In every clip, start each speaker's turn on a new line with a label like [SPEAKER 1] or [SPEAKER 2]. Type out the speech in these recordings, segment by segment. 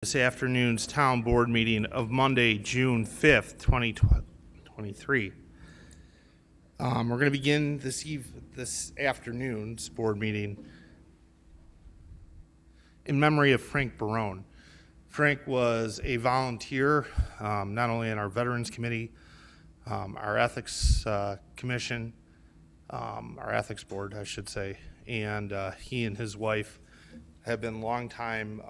[SPEAKER 1] this afternoon's town board meeting of Monday, June 5th, 2023. We're going to begin this afternoon's board meeting in memory of Frank Barone. Frank was a volunteer, not only in our Veterans Committee, our Ethics Commission, our Ethics Board, I should say, and he and his wife have been longtime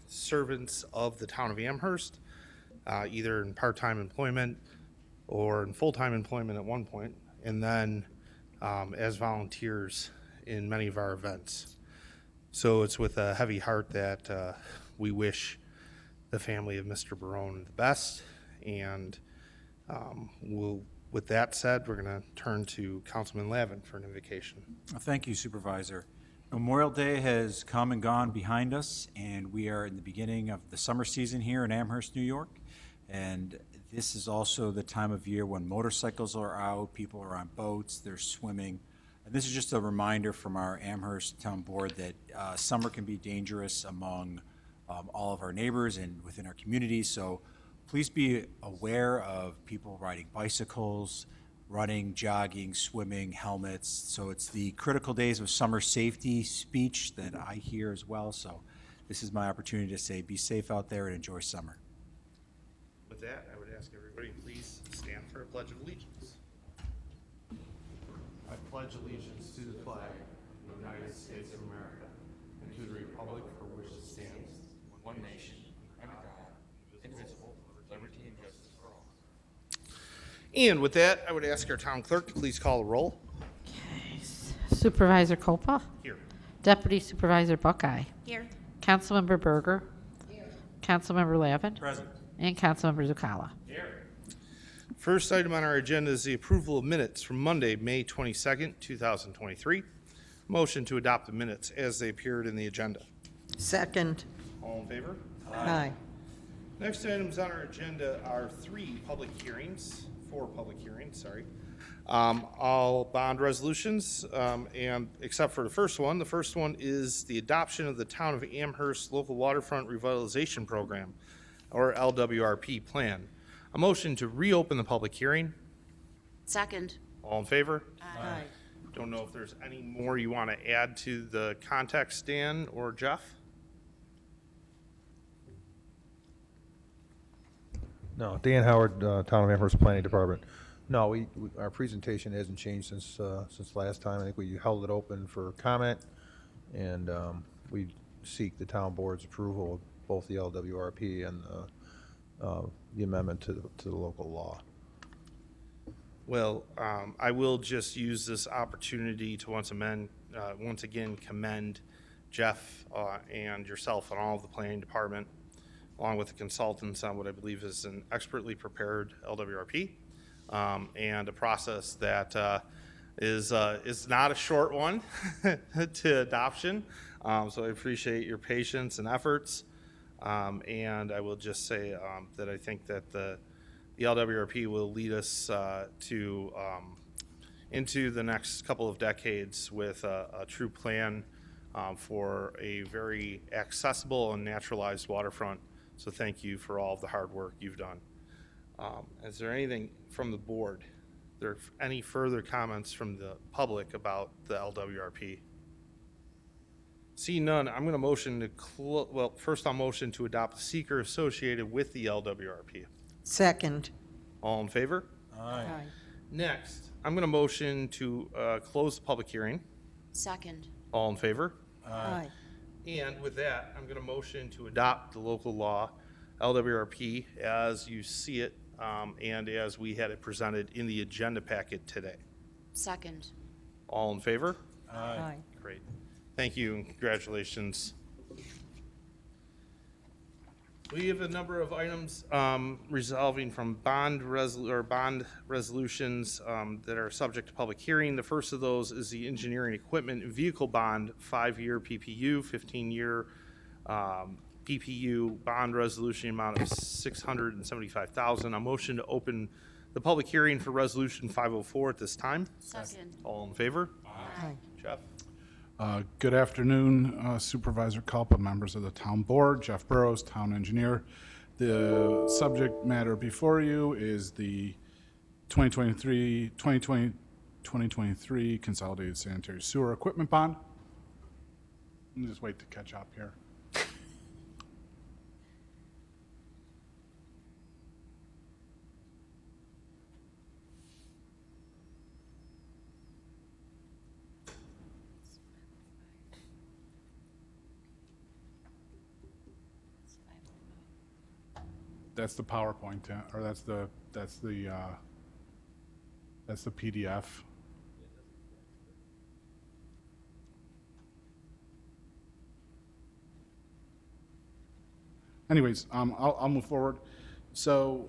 [SPEAKER 1] servants of the town of Amherst, either in part-time employment or in full-time employment at one point, and then as volunteers in many of our events. So it's with a heavy heart that we wish the family of Mr. Barone the best, and with that said, we're going to turn to Councilman Lavin for an invocation.
[SPEAKER 2] Thank you, Supervisor. Memorial Day has come and gone behind us, and we are in the beginning of the summer season here in Amherst, New York. And this is also the time of year when motorcycles are out, people are on boats, they're swimming. And this is just a reminder from our Amherst Town Board that summer can be dangerous among all of our neighbors and within our community. So please be aware of people riding bicycles, running, jogging, swimming, helmets. So it's the critical days of summer safety speech that I hear as well. So this is my opportunity to say be safe out there and enjoy summer.
[SPEAKER 1] With that, I would ask everybody please stand for a Pledge of Allegiance. I pledge allegiance to the flag of the United States of America and to the republic for which it stands,
[SPEAKER 3] one nation, under God, indivisible, with liberty and justice for all.
[SPEAKER 1] And with that, I would ask our town clerk to please call the roll.
[SPEAKER 4] Okay. Supervisor Copa.
[SPEAKER 1] Here.
[SPEAKER 4] Deputy Supervisor Buckeye.
[SPEAKER 5] Here.
[SPEAKER 4] Councilmember Berger. Here. Councilmember Lavin.
[SPEAKER 2] Present.
[SPEAKER 4] And Councilmember Zuccalla.
[SPEAKER 1] First item on our agenda is the approval of minutes from Monday, May 22nd, 2023. Motion to adopt the minutes as they appeared in the agenda.
[SPEAKER 6] Second.
[SPEAKER 1] All in favor?
[SPEAKER 6] Aye.
[SPEAKER 1] Next items on our agenda are four public hearings, all bond resolutions, and except for the first one. The first one is the adoption of the Town of Amherst Local Waterfront Revitalization Program, or LWRP plan. A motion to reopen the public hearing.
[SPEAKER 5] Second.
[SPEAKER 1] All in favor?
[SPEAKER 6] Aye.
[SPEAKER 1] Don't know if there's any more you want to add to the context, Dan or Jeff?
[SPEAKER 7] No, Dan Howard, Town of Amherst Planning Department. No, our presentation hasn't changed since last time. I think we held it open for comment, and we seek the town board's approval of both the LWRP and the amendment to the local law.
[SPEAKER 1] Well, I will just use this opportunity to once again commend Jeff and yourself and all of the planning department, along with the consultants, on what I believe is an expertly prepared LWRP, and a process that is not a short one to adoption. So I appreciate your patience and efforts. And I will just say that I think that the LWRP will lead us into the next couple of decades with a true plan for a very accessible and naturalized waterfront. So thank you for all of the hard work you've done. Is there anything from the board? Are there any further comments from the public about the LWRP? See none, I'm going to motion to first I'll motion to adopt the seeker associated with the LWRP.
[SPEAKER 6] Second.
[SPEAKER 1] All in favor?
[SPEAKER 2] Aye.
[SPEAKER 1] Next, I'm going to motion to close the public hearing.
[SPEAKER 5] Second.
[SPEAKER 1] All in favor?
[SPEAKER 6] Aye.
[SPEAKER 1] And with that, I'm going to motion to adopt the local law, LWRP, as you see it and as we had it presented in the agenda packet today.
[SPEAKER 5] Second.
[SPEAKER 1] All in favor?
[SPEAKER 6] Aye.
[SPEAKER 1] Great. Thank you and congratulations. We have a number of items resolving from bond resolutions that are subject to public hearing. The first of those is the engineering equipment and vehicle bond, 5-year PPU, 15-year PPU bond resolution amount of $675,000. A motion to open the public hearing for resolution 504 at this time.
[SPEAKER 5] Second.
[SPEAKER 1] All in favor?
[SPEAKER 6] Aye.
[SPEAKER 1] Jeff?
[SPEAKER 8] Good afternoon, Supervisor Culpa, members of the town board, Jeff Burrows, town engineer. The subject matter before you is the 2023 Consolidated Sanitary Sewer Equipment Bond. Let me just wait to catch up here. That's the PowerPoint, or that's the PDF. Anyways, I'll move forward. So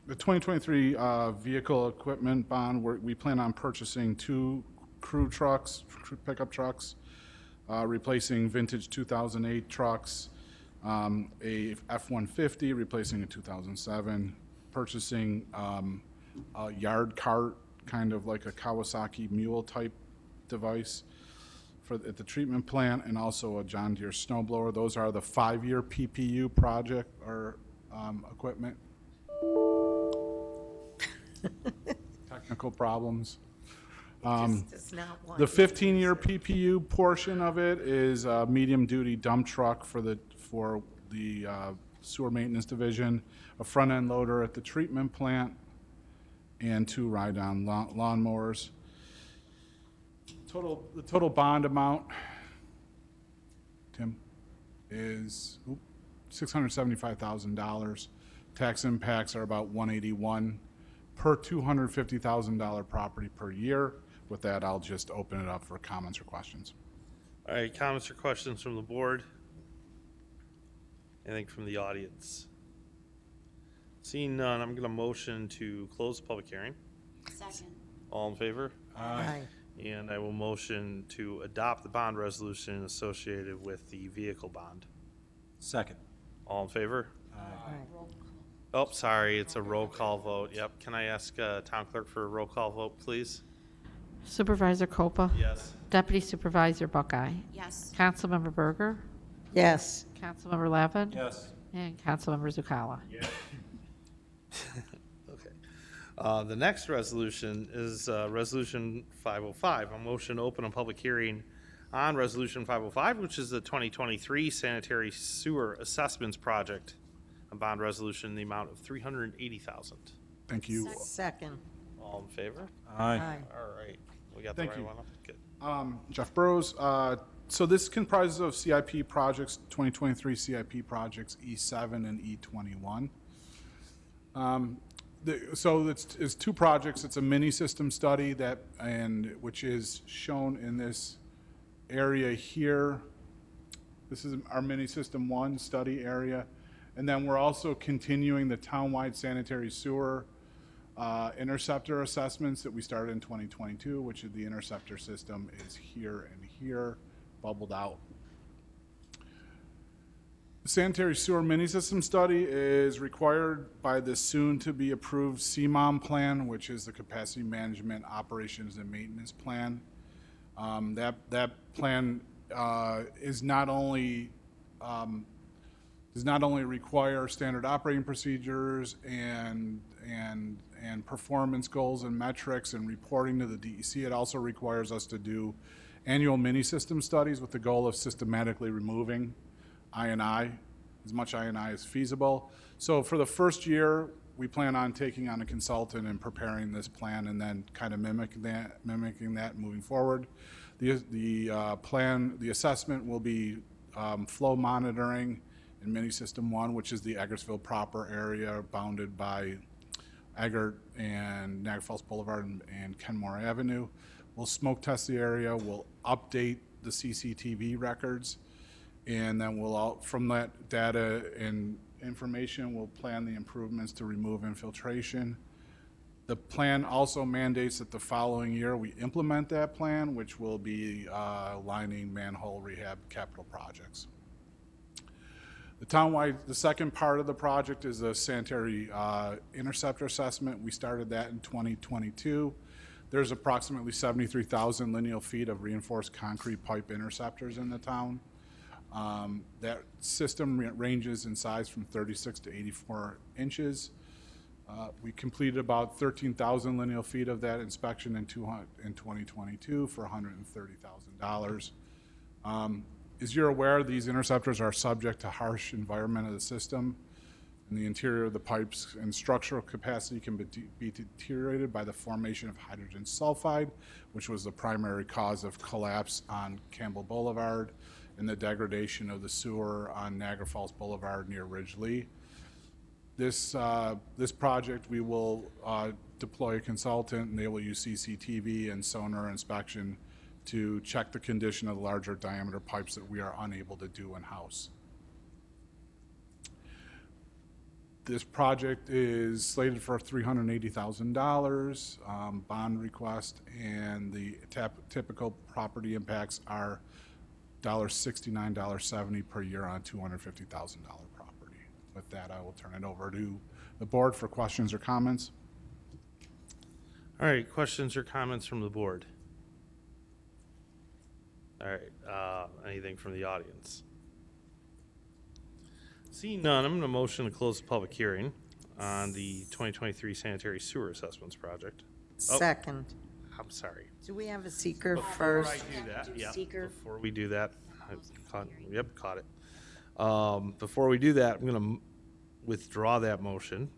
[SPEAKER 8] the 2023 vehicle equipment bond, we plan on purchasing 2 crew pickup trucks, replacing vintage 2008 trucks, a F-150 replacing a 2007, purchasing a yard cart, kind of like a Kawasaki mule type device at the treatment plant, and also a John Deere snowblower. Those are the 5-year PPU project or equipment. Technical problems.
[SPEAKER 6] Does not want
[SPEAKER 8] The
[SPEAKER 6] you to
[SPEAKER 8] 15-year PPU portion of it is a medium-duty dump truck for the sewer maintenance division, a front-end loader at the treatment plant, and 2 ride-on lawnmowers. The total bond amount, Tim, is $675,000. Tax impacts are about $181 per $250,000 property per year. With that, I'll just open it up for comments or questions.
[SPEAKER 1] All right, comments or questions from the board? Anything from the audience? Seeing none, I'm going to motion to close the public hearing.
[SPEAKER 5] Second.
[SPEAKER 1] All in favor?
[SPEAKER 6] Aye.
[SPEAKER 1] And I will motion to adopt the bond resolution associated with the vehicle bond.
[SPEAKER 2] Second.
[SPEAKER 1] All in favor?
[SPEAKER 6] Aye.
[SPEAKER 1] Oh, sorry, it's a roll call vote. Yep. Can I ask town clerk for a roll call vote, please?
[SPEAKER 4] Supervisor Copa?
[SPEAKER 1] Yes.
[SPEAKER 4] Deputy Supervisor Buckeye?
[SPEAKER 5] Yes.
[SPEAKER 4] Councilmember Berger?
[SPEAKER 6] Yes.
[SPEAKER 4] Councilmember Lavin?
[SPEAKER 2] Yes.
[SPEAKER 4] And Councilmember Zucala?
[SPEAKER 1] Okay. The next resolution is Resolution 505. A motion to open a public hearing on Resolution 505, which is the 2023 Sanitary Sewer Assessments Project, a bond resolution in the amount of $380,000.
[SPEAKER 8] Thank you.
[SPEAKER 6] Second.
[SPEAKER 1] All in favor?
[SPEAKER 2] Aye.
[SPEAKER 1] All right. We got the
[SPEAKER 8] Thank
[SPEAKER 1] right
[SPEAKER 8] you.
[SPEAKER 1] one up. Good.
[SPEAKER 8] Jeff Burrows. So this comprises of CIP projects, 2023 CIP projects, E7 and E21. So it's 2 projects. It's a mini system study which is shown in this area here. This is our mini system 1 study area. And then we're also continuing the townwide sanitary sewer interceptor assessments that we started in 2022, which is the interceptor system is here and here, bubbled out. The sanitary sewer mini system study is required by the soon-to-be approved CMOM plan, which is the Capacity Management Operations and Maintenance Plan. That plan does not only require standard operating procedures and performance goals and metrics and reporting to the DEC. It also requires us to do annual mini system studies with the goal of systematically removing I&I, as much I&I as feasible. So for the first year, we plan on taking on a consultant and preparing this plan and then kind of mimicking that moving forward. The assessment will be flow monitoring in mini system 1, which is the Eggertsville proper area bounded by Eggert and Niagara Falls Boulevard and Kenmore Avenue. We'll smoke test the area, we'll update the CCTV records, and then from that data and information, we'll plan the improvements to remove infiltration. The plan also mandates that the following year we implement that plan, which will be lining manhole rehab capital projects. The second part of the project is the sanitary interceptor assessment. We started that in 2022. There's approximately 73,000 lineal feet of reinforced concrete pipe interceptors in the town. That system ranges in size from 36 to 84 inches. We completed about 13,000 lineal feet of that inspection in 2022 for $130,000. As you're aware, these interceptors are subject to harsh environment of the system, and the interior of the pipes and structural capacity can be deteriorated by the formation of hydrogen sulfide, which was the primary cause of collapse on Campbell Boulevard and the degradation of the sewer on Niagara Falls Boulevard near Ridgely. This project, we will deploy a consultant, and they will use CCTV and sonar inspection to check the condition of the larger diameter pipes that we are unable to do in-house. This project is slated for $380,000 bond request, and the typical property impacts are $69, $70 per year on $250,000 property. With that, I will turn it over to the board for questions or comments.
[SPEAKER 1] All right, questions or comments from the board? All right, anything from the audience? Seeing none, I'm going to motion to close the public hearing on the 2023 sanitary sewer assessments project.
[SPEAKER 6] Second.
[SPEAKER 1] I'm sorry.
[SPEAKER 6] Do we have a seeker
[SPEAKER 1] Before I
[SPEAKER 6] first?
[SPEAKER 1] do that, yeah,
[SPEAKER 5] Seeker.
[SPEAKER 1] before we do that, caught it. Before we do that, I'm going to withdraw that motion,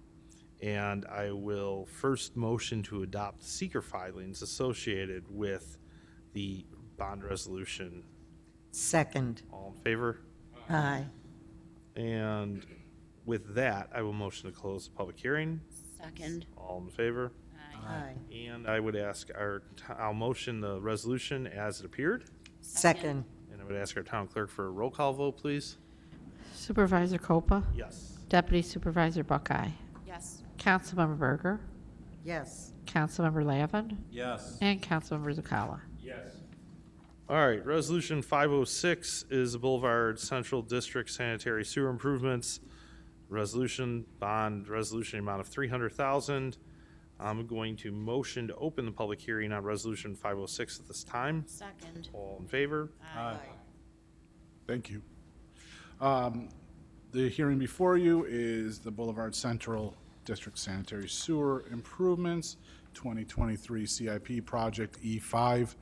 [SPEAKER 1] and I will first motion to adopt seeker filings associated with the bond resolution.
[SPEAKER 6] Second.
[SPEAKER 1] All in favor?
[SPEAKER 6] Aye.
[SPEAKER 1] And with that, I will motion to close the public hearing.
[SPEAKER 5] Second.
[SPEAKER 1] All in favor?
[SPEAKER 6] Aye.
[SPEAKER 1] And I would ask I'll motion the resolution as it appeared.
[SPEAKER 6] Second.
[SPEAKER 1] And I would ask our town clerk for a roll call vote, please.
[SPEAKER 4] Supervisor Copa,
[SPEAKER 1] Yes.
[SPEAKER 4] Deputy Supervisor Buckeye,
[SPEAKER 5] Yes.
[SPEAKER 4] Councilmember Berger,
[SPEAKER 6] Yes.
[SPEAKER 4] Councilmember Lavin,
[SPEAKER 2] Yes.
[SPEAKER 4] and Councilmember Zakala.
[SPEAKER 1] All right, Resolution 506 is the Boulevard Central District Sanitary Sewer Improvements. Resolution, bond resolution amount of $300,000. I'm going to motion to open the public hearing on Resolution 506 at this time.
[SPEAKER 5] Second.
[SPEAKER 1] All in favor?
[SPEAKER 2] Aye.
[SPEAKER 8] Thank you. The hearing before you is the Boulevard Central District Sanitary Sewer Improvements 2023 CIP Project E5.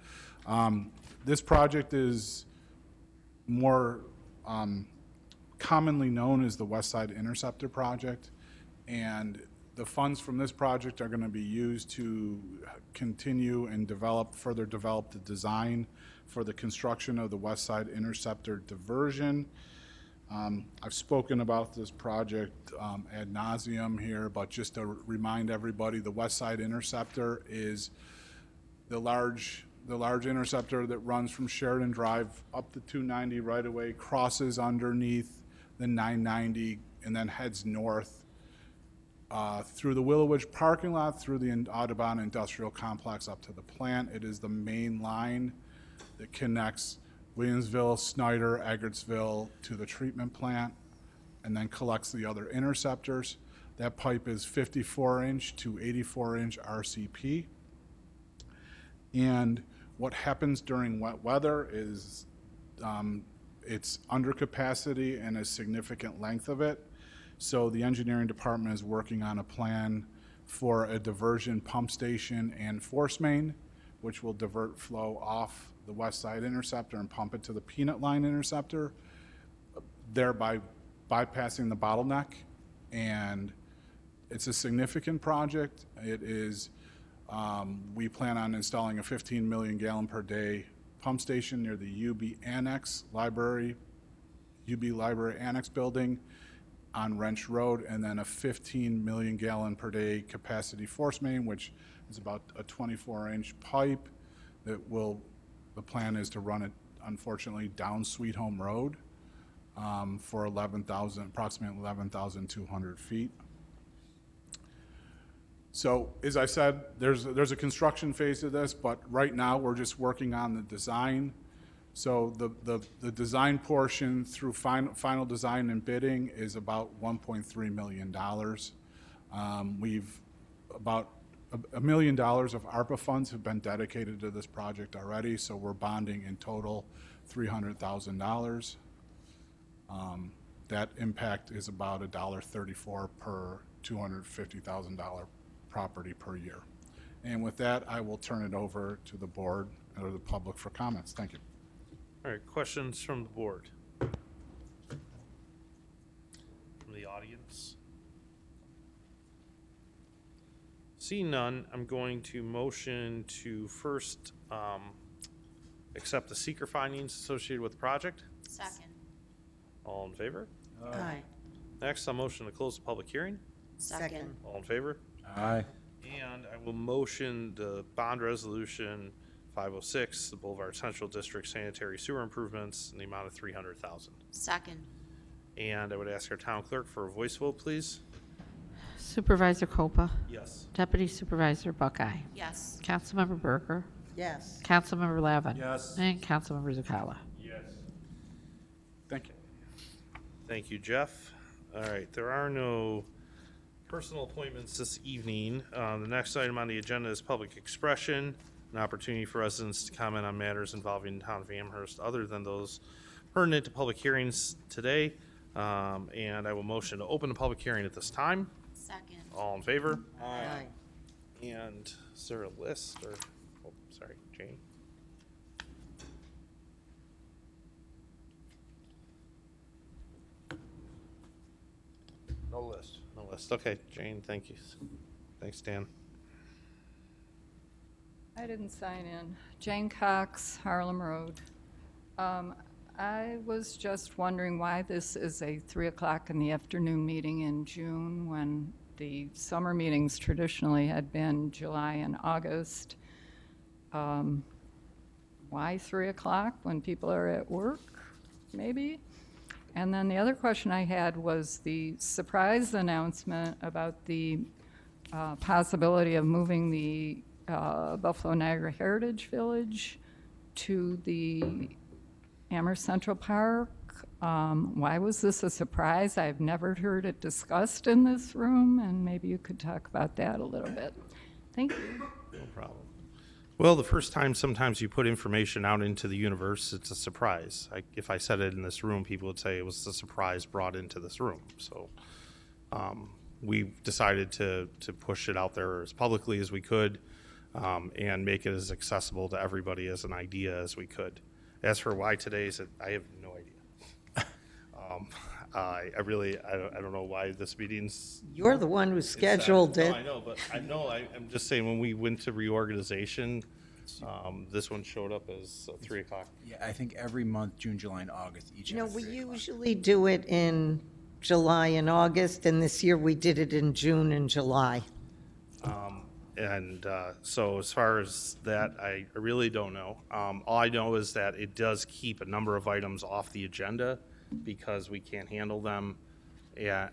[SPEAKER 8] This project is more commonly known as the West Side Interceptor Project, and the funds from this project are going to be used to continue and further develop the design for the construction of the West Side Interceptor diversion. I've spoken about this project ad nauseum here, but just to remind everybody, the West Side Interceptor is the large interceptor that runs from Sheridan Drive up the 290 right away, crosses underneath the 990, and then heads north through the Willowwich parking lot, through the Audubon Industrial Complex up to the plant. It is the main line that connects Williamsville, Snyder, Eggertsville to the treatment plant, and then collects the other interceptors. That pipe is 54-inch to 84-inch RCP. And what happens during wet weather is it's under capacity and a significant length of it. So the engineering department is working on a plan for a diversion pump station and force main, which will divert flow off the West Side Interceptor and pump it to the Peanut Line Interceptor, thereby bypassing the bottleneck. And it's a significant project. It is, we plan on installing a 15 million gallon per day pump station near the UB Library Annex building on Wrench Road, and then a 15 million gallon per day capacity force main, which is about a 24-inch pipe that the plan is to run it, unfortunately, down Sweet Home Road for approximately 11,200 feet. So, as I said, there's a construction phase to this, but right now we're just working on the design. So the design portion through final design and bidding is about $1.3 million. We've about $1 million of ARPA funds have been dedicated to this project already, so we're bonding in total $300,000. That impact is about $1.34 per $250,000 property per year. And with that, I will turn it over to the board or the public for comments. Thank you.
[SPEAKER 1] All right, questions from the board? From the audience? Seeing none, I'm going to motion to first accept the seeker findings associated with the project.
[SPEAKER 5] Second.
[SPEAKER 1] All in favor?
[SPEAKER 6] Aye.
[SPEAKER 1] Next, I'll motion to close the public hearing.
[SPEAKER 6] Second.
[SPEAKER 1] All in favor?
[SPEAKER 2] Aye.
[SPEAKER 1] And I will motion the bond resolution 506, the Boulevard Central District sanitary sewer improvements in the amount of $300,000.
[SPEAKER 5] Second.
[SPEAKER 1] And I would ask our town clerk for a voice vote, please.
[SPEAKER 4] Supervisor Copa,
[SPEAKER 1] Yes.
[SPEAKER 4] Deputy Supervisor Buckeye,
[SPEAKER 5] Yes.
[SPEAKER 4] Councilmember Berger,
[SPEAKER 6] Yes.
[SPEAKER 4] Councilmember Lavin.
[SPEAKER 2] Yes.
[SPEAKER 4] And Councilmember Zakala.
[SPEAKER 8] Thank you.
[SPEAKER 1] Thank you, Jeff. All right, there are no personal appointments this evening. The next item on the agenda is public expression, an opportunity for residents to comment on matters involving the town of Amherst other than those pertinent to public hearings today. And I will motion to open the public hearing at this time.
[SPEAKER 5] Second.
[SPEAKER 1] All in favor?
[SPEAKER 6] Aye.
[SPEAKER 1] And is there a list or, oh, sorry, Jane? No list. No list. Okay, Jane, thank you. Thanks, Dan.
[SPEAKER 9] I didn't sign in. Jane Cox, Harlem Road. I was just wondering why this is a 3 o'clock in the afternoon meeting in June when the summer meetings traditionally had been July and August. Why 3 o'clock when people are at work, maybe? And then the other question I had was the surprise announcement about the possibility of moving the Buffalo Niagara Heritage Village to the Amherst Central Park. Why was this a surprise? I've never heard it discussed in this room, and maybe you could talk about that a little bit. Thank you.
[SPEAKER 1] No problem. Well, the first time sometimes you put information out into the universe, it's a surprise. If I said it in this room, people would say it was a surprise brought into this room. So we decided to push it out there as publicly as we could and make it as accessible to everybody as an idea as we could. As for why today's, I have no idea. I don't know why this meeting's.
[SPEAKER 6] You're the one who scheduled
[SPEAKER 1] No,
[SPEAKER 6] it.
[SPEAKER 1] I know, but I'm just saying, when we went to reorganization, this one showed up as 3 o'clock.
[SPEAKER 2] Yeah, I think every month, June, July, and August, each
[SPEAKER 6] You know,
[SPEAKER 2] have
[SPEAKER 6] we
[SPEAKER 2] 3 o'clock.
[SPEAKER 6] usually do it in July and August, and this year we did it in June and July.
[SPEAKER 1] And so as far as that, I really don't know. All I know is that it does keep a number of items off the agenda because we can't handle them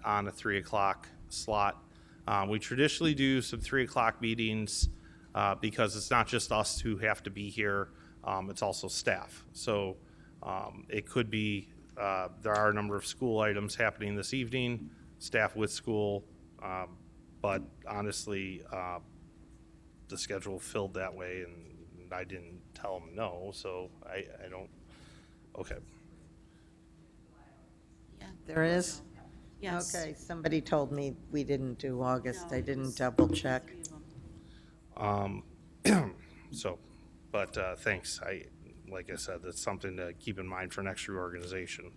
[SPEAKER 1] on a 3 o'clock slot. We traditionally do some 3 o'clock meetings because it's not just us who have to be here, it's also staff. So it could be, there are a number of school items happening this evening, staff with school, but honestly, the schedule filled that way, and I didn't tell them no, so I don't, okay.
[SPEAKER 5] Yeah.
[SPEAKER 6] There is?
[SPEAKER 5] Yes.
[SPEAKER 6] Okay, somebody told me we didn't do August.
[SPEAKER 5] No,
[SPEAKER 6] I
[SPEAKER 5] it
[SPEAKER 6] didn't
[SPEAKER 5] was
[SPEAKER 6] double check.
[SPEAKER 5] 3 of them.
[SPEAKER 1] So, but thanks. Like I said, that's something to keep in mind for next reorganization.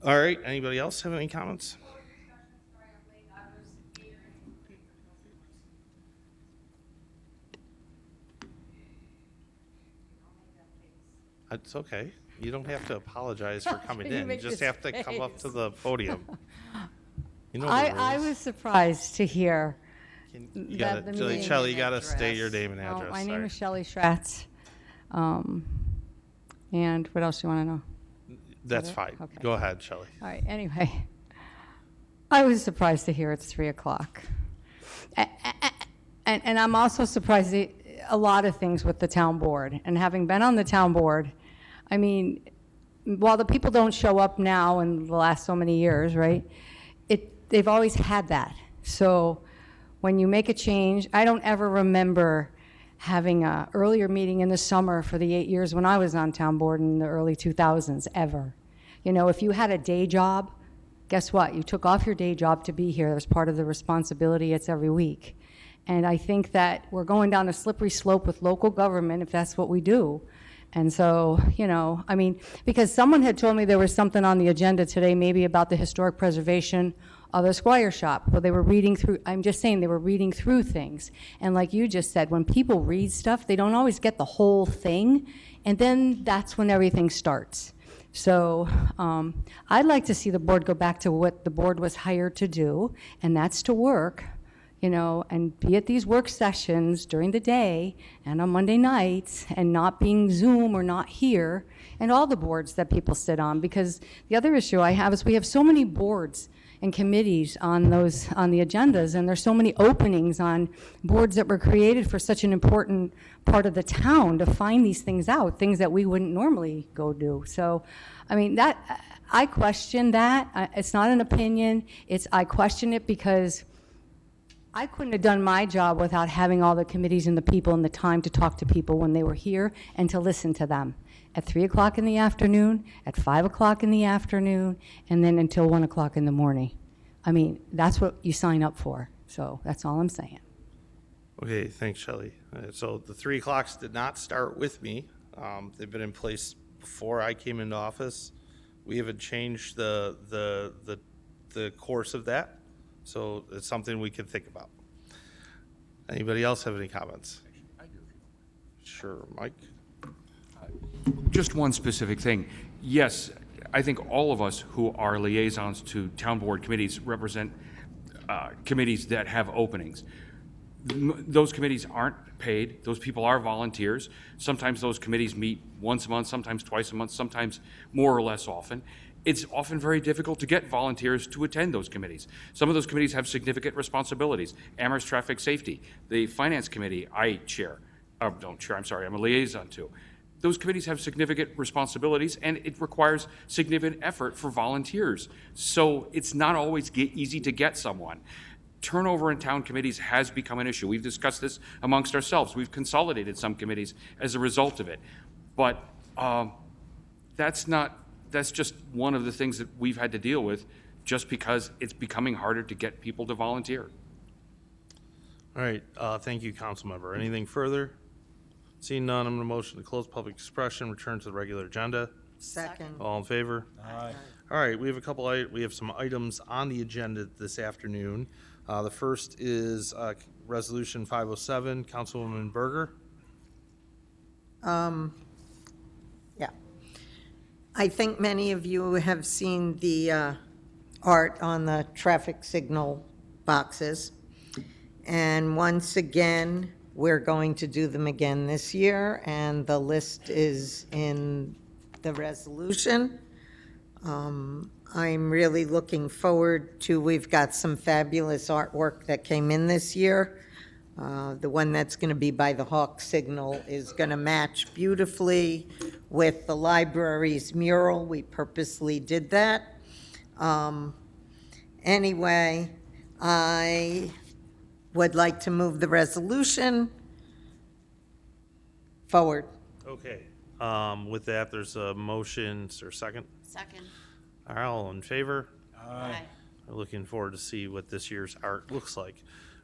[SPEAKER 1] All right, anybody else have any comments? It's okay. You don't have to apologize for coming
[SPEAKER 9] You
[SPEAKER 1] in. You
[SPEAKER 9] make
[SPEAKER 1] just
[SPEAKER 9] this
[SPEAKER 1] have to come up to
[SPEAKER 9] face.
[SPEAKER 1] the podium. You know the
[SPEAKER 10] I
[SPEAKER 1] rules.
[SPEAKER 10] was surprised to hear
[SPEAKER 1] You
[SPEAKER 10] that
[SPEAKER 1] gotta,
[SPEAKER 10] the
[SPEAKER 1] Shelley,
[SPEAKER 10] meeting
[SPEAKER 1] Shelley, you
[SPEAKER 6] and
[SPEAKER 1] gotta
[SPEAKER 6] address.
[SPEAKER 1] state your name and
[SPEAKER 10] Oh,
[SPEAKER 1] address.
[SPEAKER 10] my name
[SPEAKER 1] Sorry.
[SPEAKER 10] is Shelley Schratz. And what else do you want to know?
[SPEAKER 1] That's
[SPEAKER 10] it?
[SPEAKER 1] fine.
[SPEAKER 10] Okay.
[SPEAKER 1] Go ahead, Shelley.
[SPEAKER 10] All right, anyway, I was surprised to hear it's 3 o'clock. And I'm also surprised at a lot of things with the town board. And having been on the town board, I mean, while the people don't show up now in the last so many years, right, they've always had that. So when you make a change, I don't ever remember having a earlier meeting in the summer for the 8 years when I was on town board in the early 2000s, ever. You know, if you had a day job, guess what? You took off your day job to be here. That was part of the responsibility. It's every week. And I think that we're going down a slippery slope with local government if that's what we do. And so, you know, I mean, because someone had told me there was something on the agenda today, maybe about the historic preservation of the Squire shop. Well, they were reading through, I'm just saying, they were reading through things. And like you just said, when people read stuff, they don't always get the whole thing. And then that's when everything starts. So I'd like to see the board go back to what the board was hired to do, and that's to work, you know, and be at these work sessions during the day and on Monday nights, and not being Zoom or not here, and all the boards that people sit on. Because the other issue I have is we have so many boards and committees on the agendas, and there's so many openings on boards that were created for such an important part of the town to find these things out, things that we wouldn't normally go do. So, I mean, that, I question that. It's not an opinion. I question it because I couldn't have done my job without having all the committees and the people and the time to talk to people when they were here and to listen to them at 3 o'clock in the afternoon, at 5 o'clock in the afternoon, and then until 1 o'clock in the morning. I mean, that's what you sign up for. So that's all I'm saying.
[SPEAKER 1] Okay, thanks, Shelley. So the 3 o'clocks did not start with me. They've been in place before I came into office. We haven't changed the course of that, so it's something we can think about. Anybody else have any comments? Sure, Mike?
[SPEAKER 3] Just one specific thing. Yes, I think all of us who are liaisons to town board committees represent committees that have openings. Those committees aren't paid. Those people are volunteers. Sometimes those committees meet once a month, sometimes twice a month, sometimes more or less often. It's often very difficult to get volunteers to attend those committees. Some of those committees have significant responsibilities. Amherst Traffic Safety, the Finance Committee I chair, don't chair, I'm sorry, I'm a liaison to. Those committees have significant responsibilities, and it requires significant effort for volunteers. So it's not always easy to get someone. Turnover in town committees has become an issue. We've discussed this amongst ourselves. We've consolidated some committees as a result of it. But that's just one of the things that we've had to deal with, just because it's becoming harder to get people to volunteer.
[SPEAKER 1] All right, thank you, Councilmember. Anything further? Seeing none, I'm going to motion to close public expression, return to the regular agenda.
[SPEAKER 6] Second.
[SPEAKER 1] All in favor?
[SPEAKER 7] Aye.
[SPEAKER 1] All right, we have some items on the agenda this afternoon. The first is Resolution 507, Councilwoman Berger.
[SPEAKER 6] Yeah. I think many of you have seen the art on the traffic signal boxes. And once again, we're going to do them again this year, and the list is in the resolution. I'm really looking forward to, we've got some fabulous artwork that came in this year. The one that's going to be by the Hawk Signal is going to match beautifully with the library's mural. We purposely did that. Anyway, I would like to move the resolution forward.
[SPEAKER 1] Okay. With that, there's a motion. Is there a second?
[SPEAKER 5] Second.
[SPEAKER 1] All right, all in favor?
[SPEAKER 5] Aye.
[SPEAKER 1] We're looking forward to see what this year's art looks like.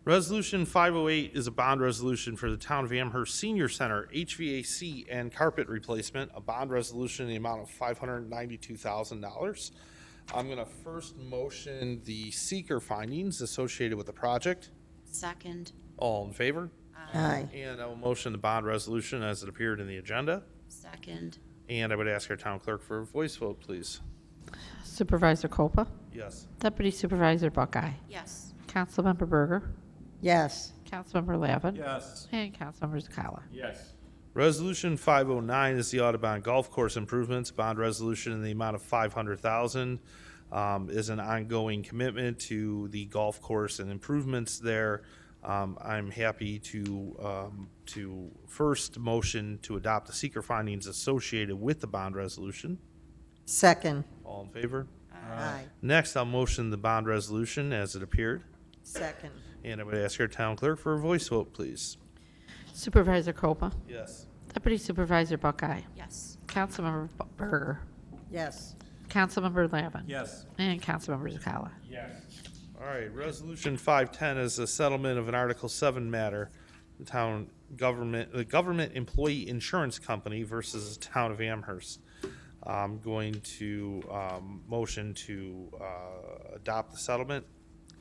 [SPEAKER 1] Resolution 508 is a bond resolution for the Town of Amherst Senior Center HVAC and carpet replacement, a bond resolution in the amount of $592,000. I'm going to first motion the seeker findings associated with the project.
[SPEAKER 5] Second.
[SPEAKER 1] All in favor?
[SPEAKER 6] Aye.
[SPEAKER 1] And I will motion the bond resolution as it appeared in the agenda.
[SPEAKER 5] Second.
[SPEAKER 1] And I would ask our town clerk for a voice vote, please.
[SPEAKER 4] Supervisor Copa,
[SPEAKER 1] Yes.
[SPEAKER 4] Deputy Supervisor Buckeye,
[SPEAKER 5] Yes.
[SPEAKER 4] Councilmember Berger,
[SPEAKER 6] Yes.
[SPEAKER 4] Councilmember Lavin.
[SPEAKER 7] Yes.
[SPEAKER 4] And Councilmember Zakala.
[SPEAKER 3] Yes.
[SPEAKER 1] Resolution 509 is the Audubon Golf Course improvements. Bond resolution in the amount of $500,000 is an ongoing commitment to the golf course and improvements there. I'm happy to first motion to adopt the seeker findings associated with the bond resolution.
[SPEAKER 6] Second.
[SPEAKER 1] All in favor?
[SPEAKER 6] Aye.
[SPEAKER 1] Next, I'll motion the bond resolution as it appeared.
[SPEAKER 6] Second.
[SPEAKER 1] And I would ask our town clerk for a voice vote, please.
[SPEAKER 4] Supervisor Copa,
[SPEAKER 1] Yes.
[SPEAKER 4] Deputy Supervisor Buckeye,
[SPEAKER 5] Yes.
[SPEAKER 4] Councilmember Berger,
[SPEAKER 6] Yes.
[SPEAKER 4] Councilmember Lavin.
[SPEAKER 2] Yes.
[SPEAKER 4] And Councilmember Zakala.
[SPEAKER 1] All right, Resolution 510 is a settlement of an Article 7 matter. The Government Employee Insurance Company versus the Town of Amherst. I'm going to motion to adopt the settlement.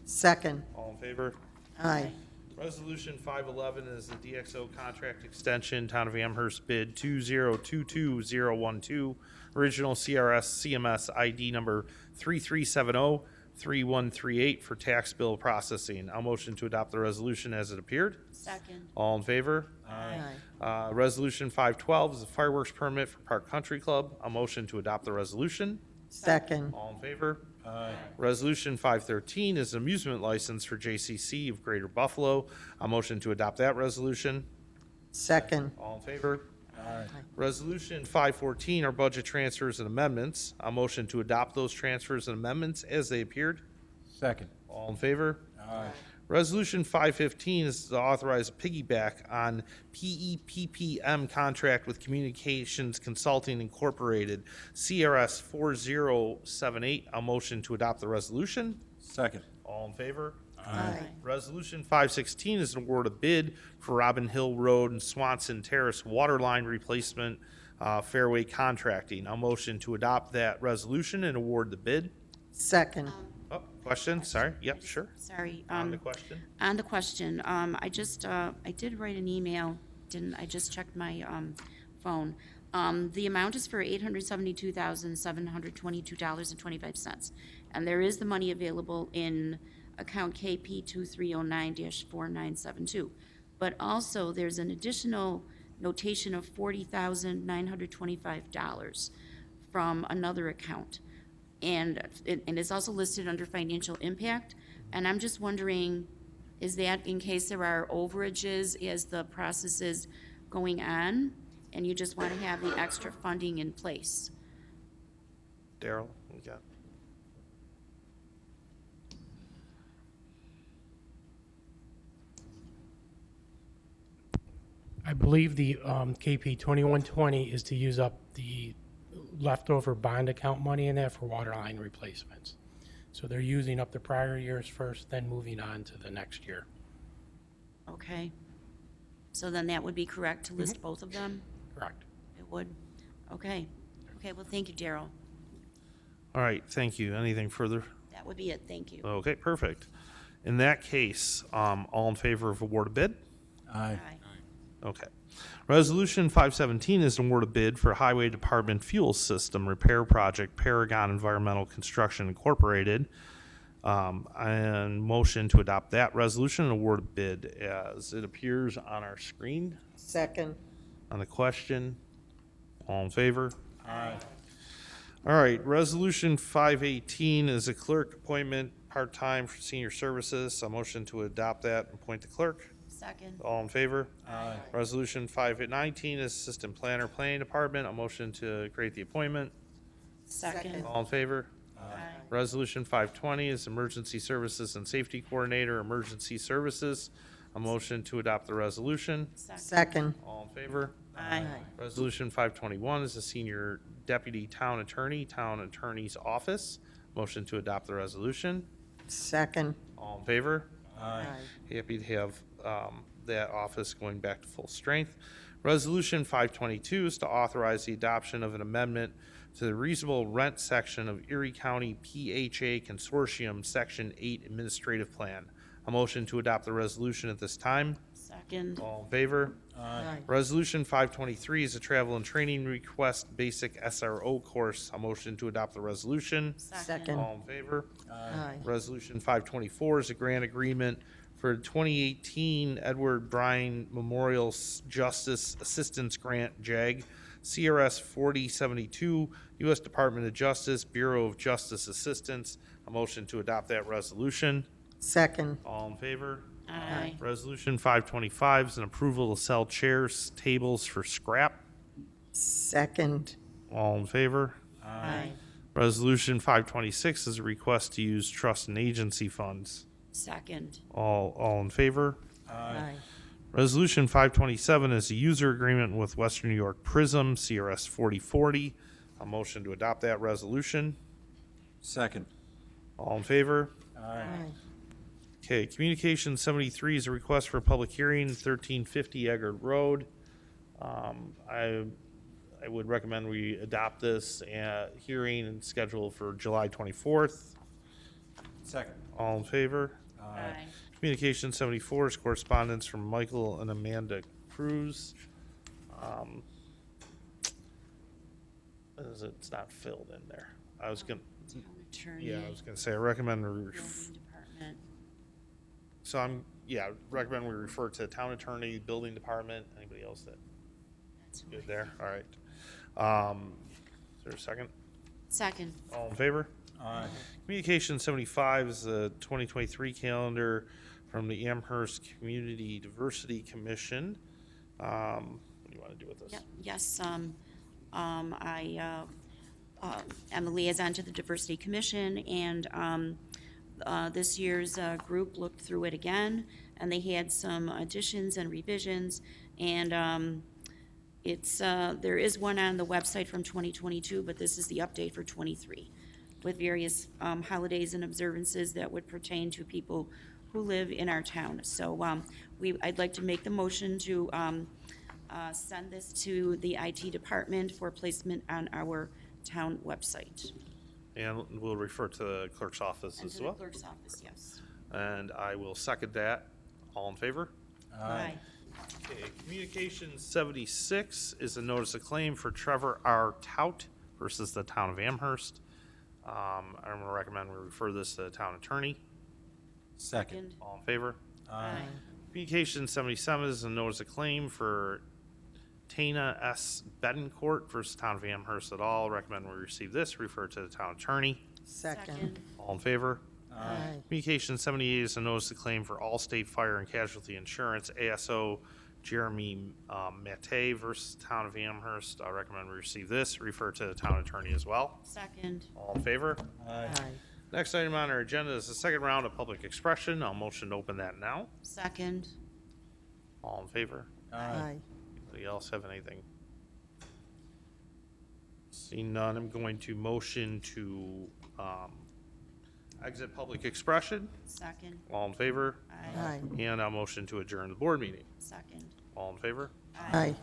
[SPEAKER 6] Second.
[SPEAKER 1] All in favor?
[SPEAKER 6] Aye.
[SPEAKER 1] Resolution 511 is the DXO contract extension, Town of Amherst bid 2022012, original CRS CMS ID number 33703138 for tax bill processing. I'll motion to adopt the resolution as it appeared.
[SPEAKER 5] Second.
[SPEAKER 1] All in favor?
[SPEAKER 6] Aye.
[SPEAKER 1] Resolution 512 is a fireworks permit for Park Country Club. A motion to adopt the resolution.
[SPEAKER 6] Second.
[SPEAKER 1] All in favor? Resolution 513 is an amusement license for JCC of Greater Buffalo. A motion to adopt that resolution.
[SPEAKER 6] Second.
[SPEAKER 1] All in favor? Resolution 514 are budget transfers and amendments. A motion to adopt those transfers and amendments as they appeared.
[SPEAKER 2] Second.
[SPEAKER 1] All in favor? Resolution 515 is to authorize a piggyback on PEPPM contract with Communications Consulting Incorporated, CRS 4078. A motion to adopt the resolution.
[SPEAKER 2] Second.
[SPEAKER 1] All in favor?
[SPEAKER 6] Aye.
[SPEAKER 1] Resolution 516 is an award of bid for Robin Hill Road and Swanson Terrace water line replacement, Fairway Contracting. A motion to adopt that resolution and award the bid.
[SPEAKER 6] Second.
[SPEAKER 1] Oh, question? Sorry. Yep, sure.
[SPEAKER 5] Sorry.
[SPEAKER 1] On the question.
[SPEAKER 5] On the question, I just, I did write an email, I just checked my phone. The amount is for $872,722.25. And there is the money available in account KP 2309-4972. But also, there's an additional notation of $40,925 from another account. And it's also listed under financial impact. And I'm just wondering, is that in case there are overages as the process is going on, and you just want to have the extra funding in place?
[SPEAKER 1] Daryl, you got?
[SPEAKER 11] I believe the KP 2120 is to use up the leftover bond account money in that for water line replacements. So they're using up the prior years first, then moving on to the next year.
[SPEAKER 5] Okay. So then that would be correct to list both of them?
[SPEAKER 11] Correct.
[SPEAKER 5] It would? Okay. Okay, well, thank you, Daryl.
[SPEAKER 1] All right, thank you. Anything further?
[SPEAKER 5] That would be it, thank you.
[SPEAKER 1] Okay, perfect. In that case, all in favor of award of bid?
[SPEAKER 2] Aye.
[SPEAKER 5] Aye.
[SPEAKER 1] Okay. Resolution 517 is an award of bid for Highway Department Fuel System Repair Project, Paragon Environmental Construction Incorporated. And motion to adopt that resolution and award of bid as it appears on our screen.
[SPEAKER 6] Second.
[SPEAKER 1] On the question, all in favor? Aye. All right, Resolution 518 is a clerk appointment, part-time for senior services. A motion to adopt that and appoint the clerk.
[SPEAKER 5] Second.
[SPEAKER 1] All in favor? Aye. Resolution 519 is Assistant Planner, Planning Department. A motion to create the appointment.
[SPEAKER 5] Second.
[SPEAKER 1] All in favor?
[SPEAKER 5] Aye.
[SPEAKER 1] Resolution 520 is Emergency Services and Safety Coordinator, Emergency Services. A motion to adopt the resolution.
[SPEAKER 6] Second.
[SPEAKER 1] All in favor?
[SPEAKER 5] Aye.
[SPEAKER 1] Resolution 521 is the Senior Deputy Town Attorney, Town Attorney's Office. Motion to adopt the resolution.
[SPEAKER 6] Second.
[SPEAKER 1] All in favor?
[SPEAKER 6] Aye.
[SPEAKER 1] Happy to have that office going back to full strength. Resolution 522 is to authorize the adoption of an amendment to the reasonable rent section of Erie County PHA Consortium Section 8 Administrative Plan. A motion to adopt the resolution at this time.
[SPEAKER 5] Second.
[SPEAKER 1] All in favor?
[SPEAKER 6] Aye.
[SPEAKER 1] Resolution 523 is a travel and training request basic SRO course. A motion to adopt the resolution.
[SPEAKER 6] Second.
[SPEAKER 1] All in favor?
[SPEAKER 6] Aye.
[SPEAKER 1] Resolution 524 is a grant agreement for the 2018 Edward Bryan Memorial Justice Assistance Grant, JAG, CRS 4072, U.S. Department of Justice, Bureau of Justice Assistance. A motion to adopt that resolution.
[SPEAKER 6] Second.
[SPEAKER 1] All in favor?
[SPEAKER 5] Aye.
[SPEAKER 1] Resolution 525 is an approval to sell chairs, tables for scrap.
[SPEAKER 6] Second.
[SPEAKER 1] All in favor?
[SPEAKER 5] Aye.
[SPEAKER 1] Resolution 526 is a request to use trust and agency funds.
[SPEAKER 5] Second.
[SPEAKER 1] All in favor?
[SPEAKER 6] Aye.
[SPEAKER 1] Resolution 527 is a user agreement with Western New York Prism, CRS 4040. A motion to adopt that resolution.
[SPEAKER 2] Second.
[SPEAKER 1] All in favor?
[SPEAKER 6] Aye.
[SPEAKER 1] Okay, Communication 73 is a request for a public hearing, 1350 Eggard Road. I would recommend we adopt this hearing and schedule for July 24th.
[SPEAKER 2] Second.
[SPEAKER 1] All in favor?
[SPEAKER 5] Aye.
[SPEAKER 1] Communication 74 is correspondence from Michael and Amanda Cruz. It's not filled in there. I was gonna,
[SPEAKER 5] Town attorney.
[SPEAKER 1] yeah, I was gonna say, I recommend we,
[SPEAKER 5] Building department.
[SPEAKER 1] so recommend we refer to town attorney, building department, anybody else that,
[SPEAKER 5] That's
[SPEAKER 1] good
[SPEAKER 5] right.
[SPEAKER 1] there? All right. Is there a second?
[SPEAKER 5] Second.
[SPEAKER 1] All in favor?
[SPEAKER 2] Aye.
[SPEAKER 1] Communication 75 is the 2023 calendar from the Amherst Community Diversity Commission. What do you want to do with this?
[SPEAKER 5] Yep, yes, I am the liaison to the Diversity Commission, and this year's group looked through it again, and they had some additions and revisions, and there is one on the website from 2022, but this is the update for 23, with various holidays and observances that would pertain to people who live in our town. So I'd like to make the motion to send this to the IT department for placement on our town website.
[SPEAKER 1] And we'll refer to the clerk's office
[SPEAKER 5] And
[SPEAKER 1] as
[SPEAKER 5] to the
[SPEAKER 1] well.
[SPEAKER 5] clerk's office, yes.
[SPEAKER 1] And I will second that. All in favor?
[SPEAKER 5] Aye.
[SPEAKER 1] Okay, Communication 76 is a notice of claim for Trevor R. Tout versus the town of Amherst. I'm going to recommend we refer this to the town attorney.
[SPEAKER 2] Second.
[SPEAKER 1] All in favor?
[SPEAKER 5] Aye.
[SPEAKER 1] Communication 77 is a notice of claim for Tana S. Betancourt versus town of Amherst et al. Recommend we receive this, refer to the town attorney.
[SPEAKER 6] Second.
[SPEAKER 1] All in favor?
[SPEAKER 6] Aye.
[SPEAKER 1] Communication 78 is a notice of claim for Allstate Fire and Casualty Insurance, ASO Jeremy Mate versus town of Amherst. I recommend we receive this, refer to the town attorney as well.
[SPEAKER 5] Second.
[SPEAKER 1] All in favor?
[SPEAKER 6] Aye.
[SPEAKER 1] Next item on our agenda is the second round of public expression. I'll motion to open that now.
[SPEAKER 5] Second.
[SPEAKER 1] All in favor?
[SPEAKER 6] Aye.
[SPEAKER 1] Anybody else have anything? Seeing none, I'm going to motion to exit public expression.
[SPEAKER 5] Second.
[SPEAKER 1] All in favor?
[SPEAKER 5] Aye.
[SPEAKER 6] Aye.
[SPEAKER 1] And I'll motion to adjourn the board meeting.
[SPEAKER 5] Second.
[SPEAKER 1] All in favor?
[SPEAKER 6] Aye.